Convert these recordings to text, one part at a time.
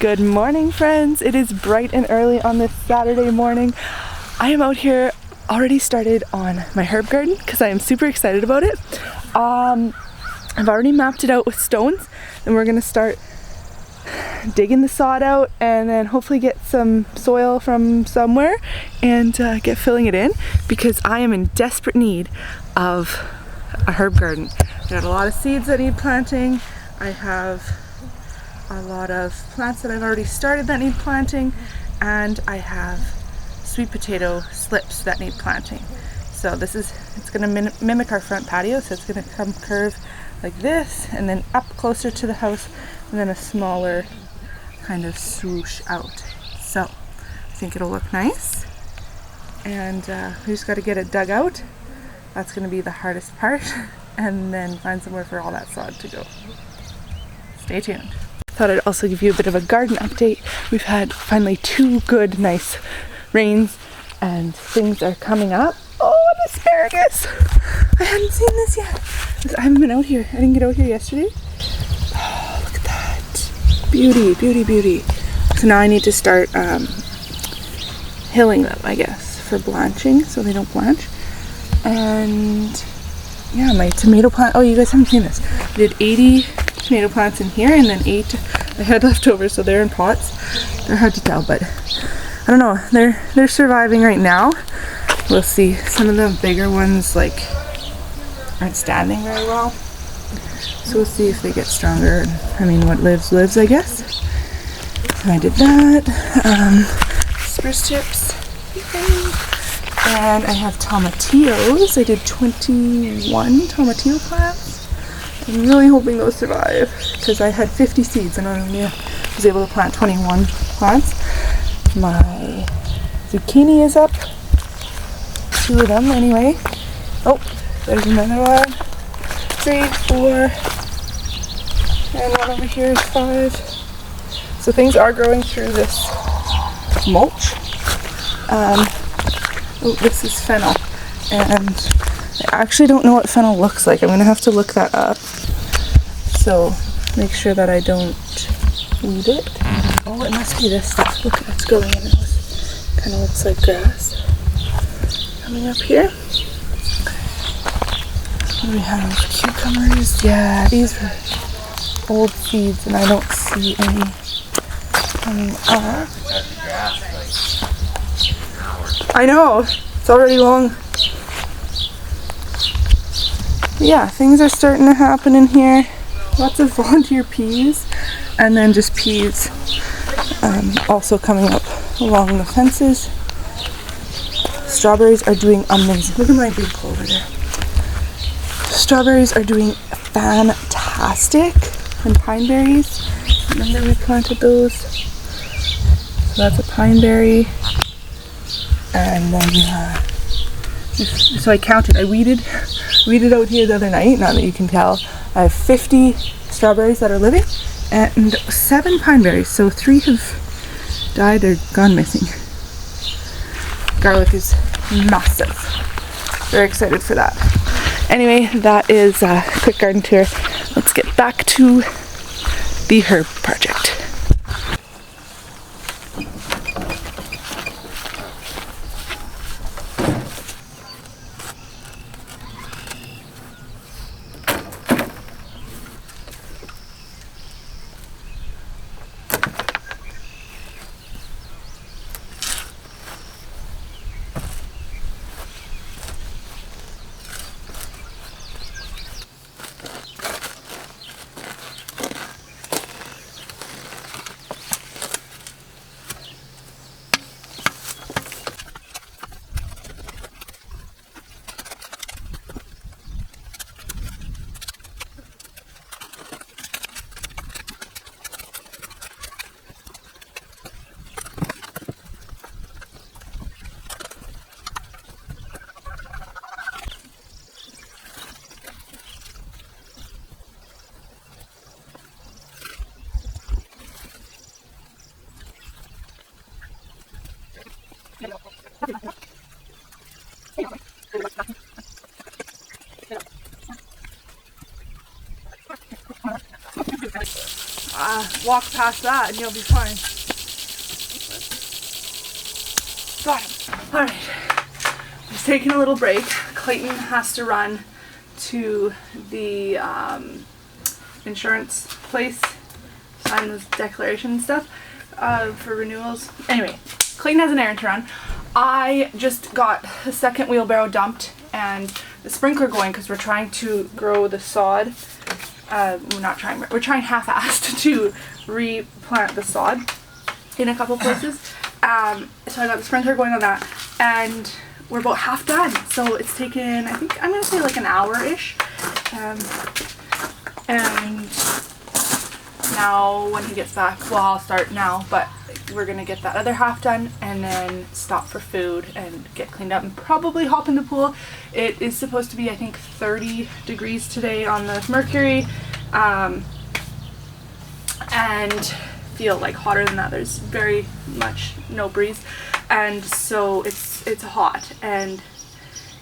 Good morning, friends. It is bright and early on this Saturday morning. I am out here already started on my herb garden because I am super excited about it. I've already mapped it out with stones, and we're gonna start digging the sod out and then hopefully get some soil from somewhere and get filling it in, because I am in desperate need of a herb garden. I got a lot of seeds that need planting. I have a lot of plants that I've already started that need planting, and I have sweet potato slips that need planting. So it's gonna mimic our front patio, so it's gonna come curve like this and then up closer to the house and then a smaller kind of swoosh out. So I think it'll look nice, and we just got to get it dug out. That's going to be the hardest part, and then find somewhere for all that sod to go. Stay tuned. Thought I'd also give you a bit of a garden update. We've had finally 2 good nice rains and things are coming up. Oh, an asparagus! I hadn't seen this yet. I haven't been out here. I didn't get out here yesterday. Oh, look at that. Beauty, beauty, beauty. So now I need to start hilling them, I guess, for blanching so they don't blanch. And yeah, my tomato plant. Oh, you guys haven't seen this. I did 80 tomato plants in here, and then 8 I had left over, so they're in pots. They're hard to tell, but I don't know. They're surviving right now. We'll see. Some of the bigger ones aren't standing very well, so we'll see if they get stronger. I mean, what lives, I guess. So I did that. Spruce chips. And I have tomatillos. I did 21 tomatillo plants. I'm really hoping those survive, because I had 50 seeds and I only was able to plant 21 plants. My zucchini is up. 2 of them anyway. Oh, there's another one. 3, 4, and one over here is 5. So things are growing through this mulch. Oh, this is fennel, and I actually don't know what fennel looks like. I'm gonna have to look that up. So make sure that I don't weed it. Oh, it must be this stuff. Look, it's growing in this. Kind of looks like grass. Coming up here. What do we have? Cucumbers. Yeah, these were old seeds, and I don't see any coming up. I know, it's already long. Yeah, things are starting to happen in here. Lots of volunteer peas, and then just peas also coming up along the fences. Strawberries are doing amazing. Look at my big clover there. Strawberries are doing fantastic. And pine berries. Remember we planted those? So that's a pine berry. And then, so I counted. I weeded out here the other night. Now that you can tell, I have 50 strawberries that are living and 7 pine berries. So 3 have died or gone missing. Garlic is massive. Very excited for that. Anyway, that is a quick garden tour. Let's get back to the herb project. walk past that and you'll be fine. Got him. Alright. Just taking a little break. Clayton has to run to the insurance place, sign those declaration stuff for renewals. Anyway, Clayton has an errand to run. I just got the second wheelbarrow dumped and the sprinkler going because we're trying to grow the sod. We're trying half-assed to replant the sod in a couple places. So I got the sprinkler going on that, and we're about half done. So it's taken, I think, I'm gonna say like an hour-ish. And now when he gets back, well, I'll start now, but we're gonna get that other half done and then stop for food and get cleaned up and probably hop in the pool. It is supposed to be, I think, 30 degrees today on the mercury, and feel like hotter than that. There's very much no breeze, and so it's hot, and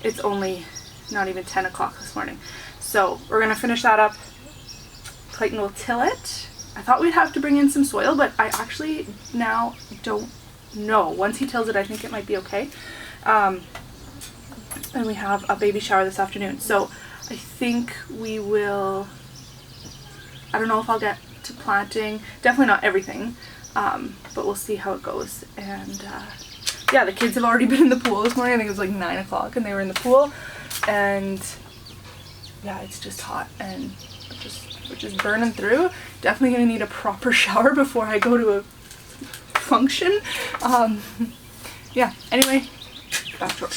it's only not even 10 o'clock this morning. So we're gonna finish that up. Clayton will till it. I thought we'd have to bring in some soil, but I actually now don't know. Once he tills it, I think it might be okay. And we have a baby shower this afternoon, so I think we will, I don't know if I'll get to planting, definitely not everything, but we'll see how it goes. And yeah, the kids have already been in the pool this morning. I think it was like 9 o'clock and they were in the pool, and yeah, it's just hot and just burning through. Definitely gonna need a proper shower before I go to a function. Yeah, anyway, back to work.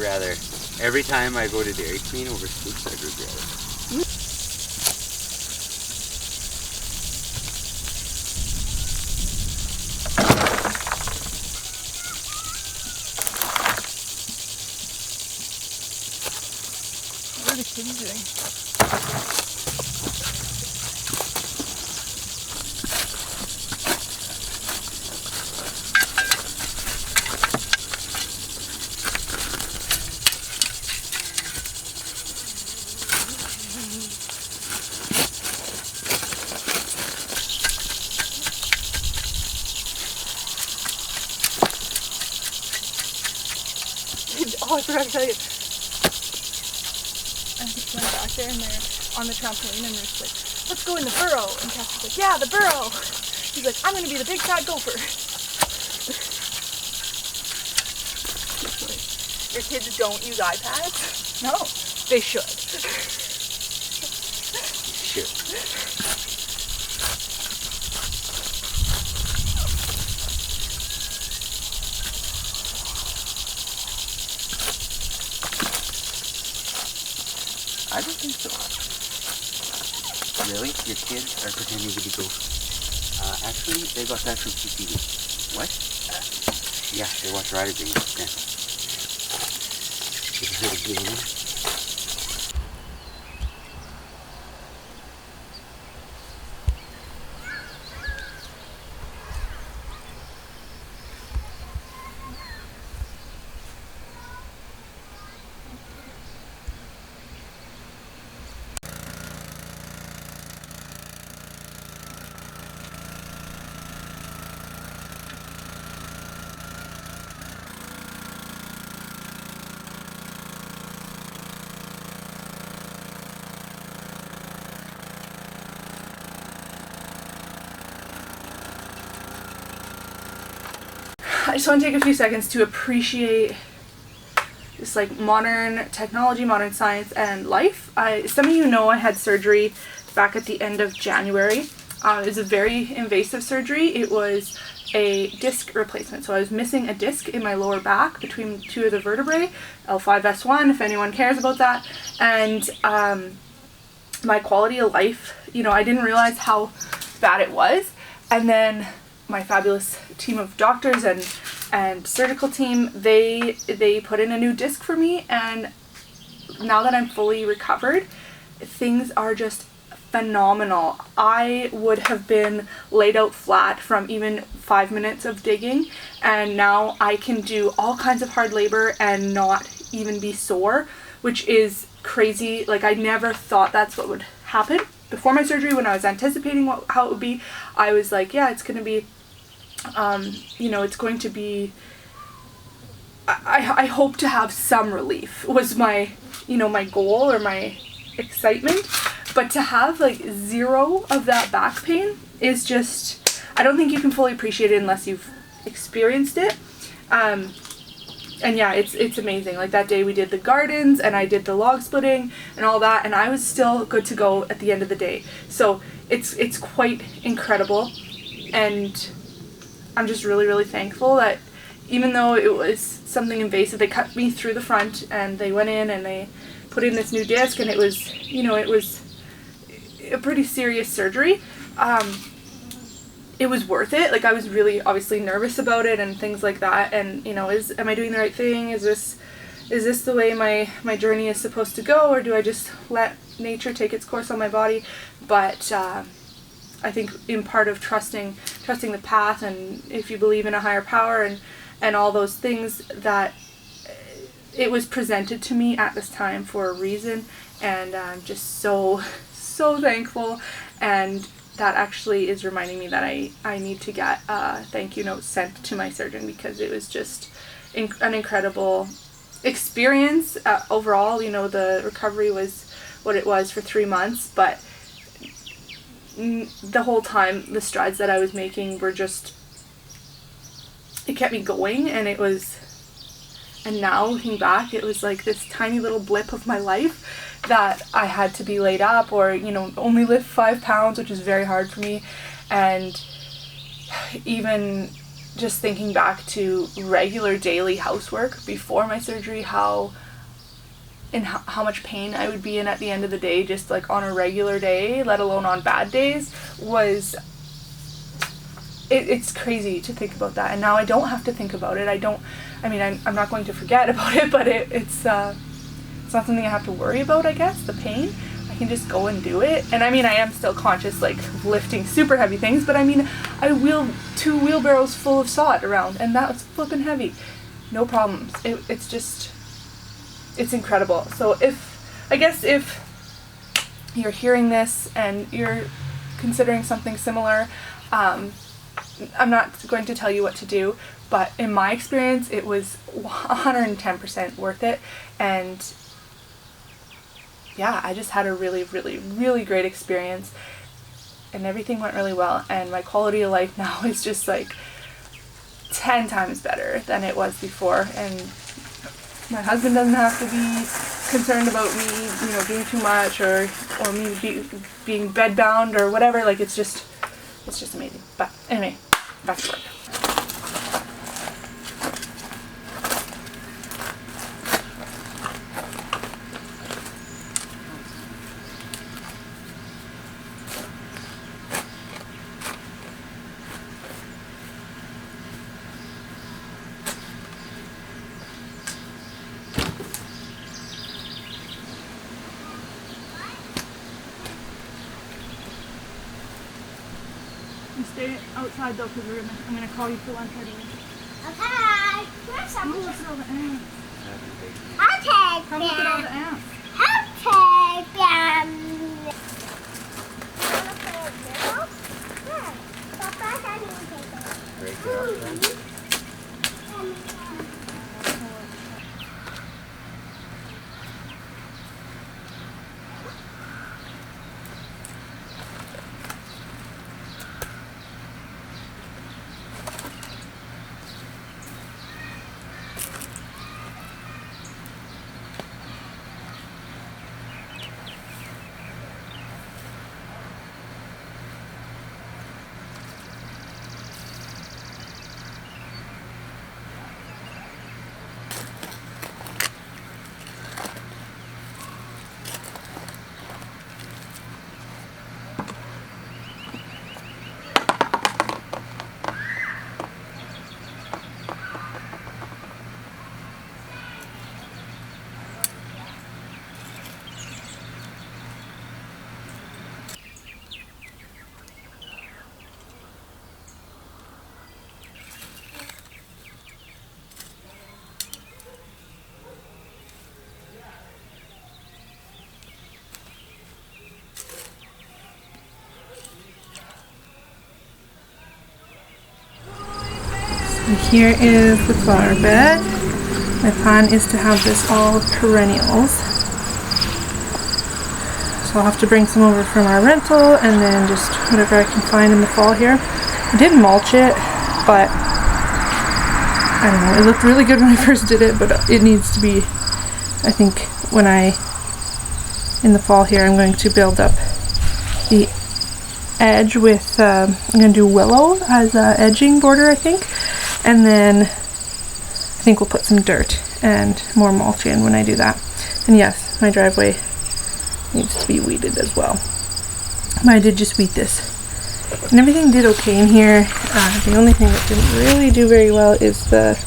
Rather, every time I go to Dairy Queen over Scoops, I regret it. What are the kids doing? Oh, I forgot to tell you. I just went back there and they're on the trampoline and they're just like, let's go in the burrow. And Cassie's like, yeah, the burrow. He's like, I'm going to be the big fat gopher. Your kids don't use iPads? No. They should. Shoot. I don't think so. Really? Your kids are pretending to be ghosts? Actually, they got that from TV. What? Yeah, they watch Rider Green. Yeah. Did you hear the game? I just want to take a few seconds to appreciate this like modern technology, modern science, and life. Some of you know I had surgery back at the end of January. It was a very invasive surgery. It was a disc replacement. So I was missing a disc in my lower back between two of the vertebrae, L5-S1, if anyone cares about that. And my quality of life, you know, I didn't realize how bad it was. And then my fabulous team of doctors and surgical team, they put in a new disc for me, and now that I'm fully recovered, things are just phenomenal. I would have been laid out flat from even 5 minutes of digging, and now I can do all kinds of hard labor and not even be sore, which is crazy. Like, I never thought that's what would happen. Before my surgery, when I was anticipating how it would be, I was like, yeah, it's going to be, it's going to be, I hope to have some relief was my, my goal or my excitement. But to have like zero of that back pain is just, I don't think you can fully appreciate it unless you've experienced it. And yeah, it's amazing. Like, that day we did the gardens and I did the log splitting and all that, and I was still good to go at the end of the day. So it's quite incredible, and I'm just really, really thankful that even though it was something invasive, they cut me through the front and they went in and they put in this new disc, and it was, it was a pretty serious surgery. It was worth it. Like, I was really obviously nervous about it and things like that, and am I doing the right thing? Is this the way my journey is supposed to go, or do I just let nature take its course on my body? But I think in part of trusting the path, and if you believe in a higher power and all those things, that it was presented to me at this time for a reason, and I'm just so thankful. And that actually is reminding me that I need to get a thank you note sent to my surgeon, because it was just an incredible experience. Overall, the recovery was what it was for 3 months, but the whole time the strides that I was making were just, it kept me going, and now looking back, it was like this tiny little blip of my life that I had to be laid up or, only lift 5 pounds, which is very hard for me. And even just thinking back to regular daily housework before my surgery, how much pain I would be in at the end of the day, just like on a regular day, let alone on bad days, was, it's crazy to think about that. And now I don't have to think about it. I'm not going to forget about it, but it's not something I have to worry about, I guess, the pain. I can just go and do it. And I am still conscious, like, lifting super heavy things, but I wheeled 2 wheelbarrows full of sod around, and that was flipping heavy. No problems. It's incredible. So if you're hearing this and you're considering something similar, I'm not going to tell you what to do, but in my experience, it was 110% worth it. And yeah, I just had a really, really, really great experience, and everything went really well, and my quality of life now is just like 10 times better than it was before. And my husband doesn't have to be concerned about me, doing too much, or me being bedbound or whatever. Like, it's just amazing. But anyway, back to work. You stay outside though, because I'm gonna call you for lunch anyway. Okay. Where's some? Look at all the ants. I'll take Come look at all the ants. I'll take them. Break it up then. And here is the flower bed. My plan is to have this all perennials. So I'll have to bring some over from our rental and then just whatever I can find in the fall here. I did mulch it, but I don't know, it looked really good when I first did it, but it needs to be, I think in the fall here I'm going to build up the edge with, I'm going to do willow as a edging border, I think, and then I think we'll put some dirt and more mulch in when I do that. And yes, my driveway needs to be weeded as well. But I did just weed this. And everything did okay in here. The only thing that didn't really do very well is the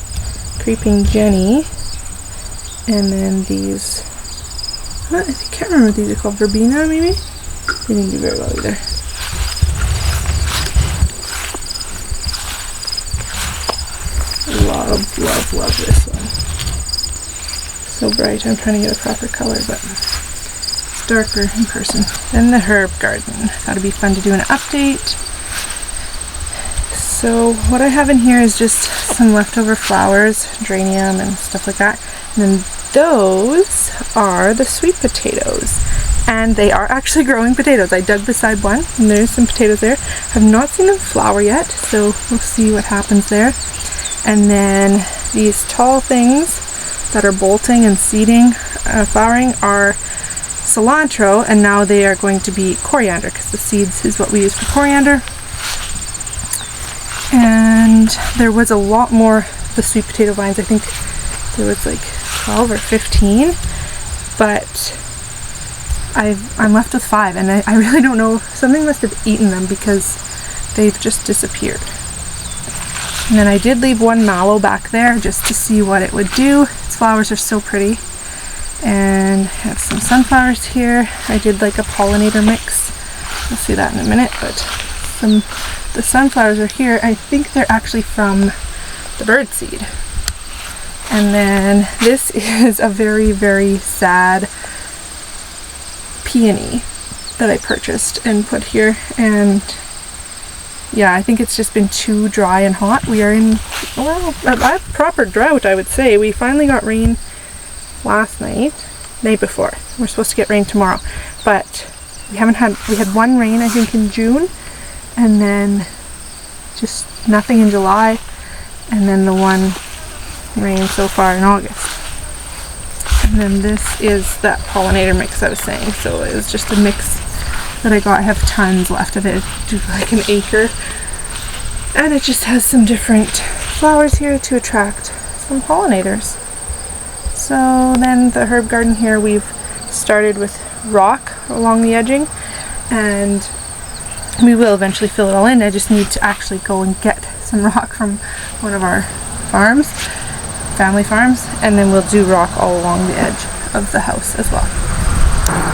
creeping Jenny. And then these, I can't remember what these are called, verbena maybe? They didn't do very well either. Love this one. So bright, I'm trying to get a proper color, but it's darker in person. Then the herb garden. Thought it'd be fun to do an update. So what I have in here is just some leftover flowers, geranium and stuff like that. And then those are the sweet potatoes. And they are actually growing potatoes. I dug beside one and there's some potatoes there. Have not seen them flower yet, so we'll see what happens there. And then these tall things that are bolting and seeding, flowering, are cilantro, and now they are going to be coriander because the seeds is what we use for coriander. And there was a lot more of the sweet potato vines. I think there was like 12 or 15, but I'm left with 5, and I really don't know. Something must have eaten them because they've just disappeared. And then I did leave one mallow back there just to see what it would do. Its flowers are so pretty. And I have some sunflowers here. I did like a pollinator mix. We'll see that in a minute, but the sunflowers are here. I think they're actually from the birdseed. And then this is a very, very sad peony that I purchased and put here. And yeah, I think it's just been too dry and hot. We are in, well, a proper drought, I would say. We finally got rain last night before. We're supposed to get rain tomorrow, but we had one rain, I think, in June, and then just nothing in July, and then the one rain so far in August. And then this is that pollinator mix I was saying. So it was just a mix that I got. I have tons left of it, like an acre, and it just has some different flowers here to attract some pollinators. So then the herb garden here, we've started with rock along the edging, and we will eventually fill it all in. I just need to actually go and get some rock from one of our farms, family farms, and then we'll do rock all along the edge of the house as well.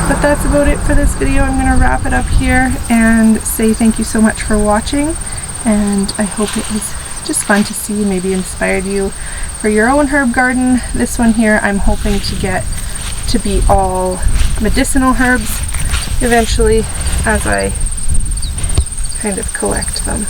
But that's about it for this video. I'm going to wrap it up here and say thank you so much for watching, and I hope it was just fun to see, maybe inspired you for your own herb garden. This one here I'm hoping to get to be all medicinal herbs eventually as I kind of collect them.